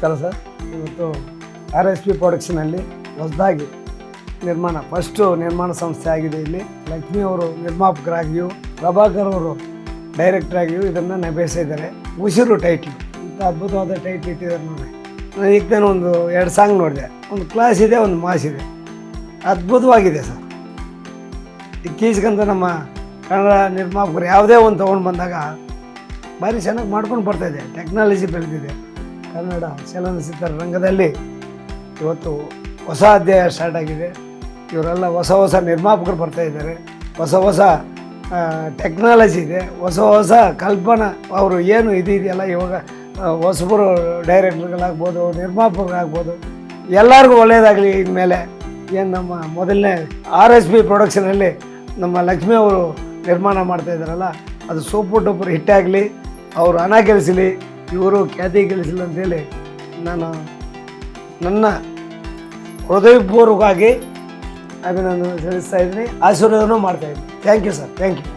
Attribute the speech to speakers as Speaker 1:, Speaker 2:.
Speaker 1: ನಮಸ್ಕಾರ ಸರ್. ಇವತ್ತು RSP ಪ್ರೊಡಕ್ಷನಲ್ಲಿ ಹೊಸದಾಗಿ ಫಸ್ಟು ನಿರ್ಮಾಣ ಸಂಸ್ಥೆ ಆಗಿದೆ. ಇಲ್ಲಿ ಲಕ್ಷ್ಮಿ ಅವರು ನಿರ್ಮಾಪಕರಾಗಿಯೂ ಪ್ರಭಾಕರ್ ಅವರು ಡೈರೆಕ್ಟರ್ ಆಗಿಯೂ ಇದನ್ನು ನಿಭಾಯಿಸಿದ್ದಾರೆ. ಉಸಿರು ಟೈಟ್ಲು ಇಂಥ ಅದ್ಭುತವಾದ ಟೈಟ್ಲ್ ಇಟ್ಟಿದ್ದಾರೆ ನೋಡಿ. ನಾನು ಈಗ ತಾನು ಒಂದು 2 ಸಾಂಗ್ ನೋಡಿದೆ. ಒಂದು ಕ್ಲಾಸ್ ಇದೆ, ಒಂದು ಮಾಸ್ ಇದೆ. ಅದ್ಭುತವಾಗಿದೆ ಸರ್. ಇತ್ತೀಚೆಗಂತ ನಮ್ಮ ಕನ್ನಡ ನಿರ್ಮಾಪಕರು ಯಾವುದೇ ಒಂದು ತೊಗೊಂಡು ಬಂದಾಗ ಭಾರಿ ಚೆನ್ನಾಗಿ ಮಾಡ್ಕೊಂಡು ಬರ್ತಾಯಿದೆ. ಟೆಕ್ನಾಲಜಿ ಬೆಳೆದಿದೆ. ಕನ್ನಡ ಚಲನಚಿತ್ರ ರಂಗದಲ್ಲಿ ಇವತ್ತು ಹೊಸ ಅಧ್ಯಾಯ ಸ್ಟಾರ್ಟ್ ಆಗಿದೆ. ಇವರೆಲ್ಲ ಹೊಸ ನಿರ್ಮಾಪಕರು ಬರ್ತಾಯಿದ್ದಾರೆ. ಹೊಸ ಟೆಕ್ನಾಲಜಿ ಇದೆ. ಹೊಸ ಕಲ್ಪನಾ ಅವರು ಏನು ಇದೆಯಲ್ಲ ಇವಾಗ ಹೊಸಬರು ಡೈರೆಕ್ಟರ್ಗಳಾಗ್ಬೋದು, ನಿರ್ಮಾಪಕರಾಗ್ಬೋದು, ಎಲ್ಲರಿಗೂ ಒಳ್ಳೆಯದಾಗಲಿ. ಇನ್ಮೇಲೆ ಏನು ನಮ್ಮ ಮೊದಲನೇ RSP ಪ್ರೊಡಕ್ಷನಲ್ಲಿ ನಮ್ಮ ಲಕ್ಷ್ಮಿ ಅವರು ನಿರ್ಮಾಣ ಮಾಡ್ತಾಯಿದ್ದಾರಲ್ಲ, ಅದು ಸೂಪರ್ ಡೂಪರ್ ಹಿಟ್ಟಾಗಲಿ, ಅವರು ಹಣ ಗೆಲ್ಲಿಸಲಿ, ಇವರು ಖ್ಯಾತಿ ಗೆಲ್ಲಿಸಲಿ ಅಂತೇಳಿ ನಾನು ನನ್ನ ಹೃದಯಪೂರ್ವಕವಾಗಿ ಅಭಿನಂದನೆ ಸಲ್ಲಿಸ್ತಾ ಇದ್ದೀನಿ. ಆಶೀರ್ವಾದನೂ ಮಾಡ್ತಾಯಿದ್ದೀನಿ. Thank you sir. Thank you.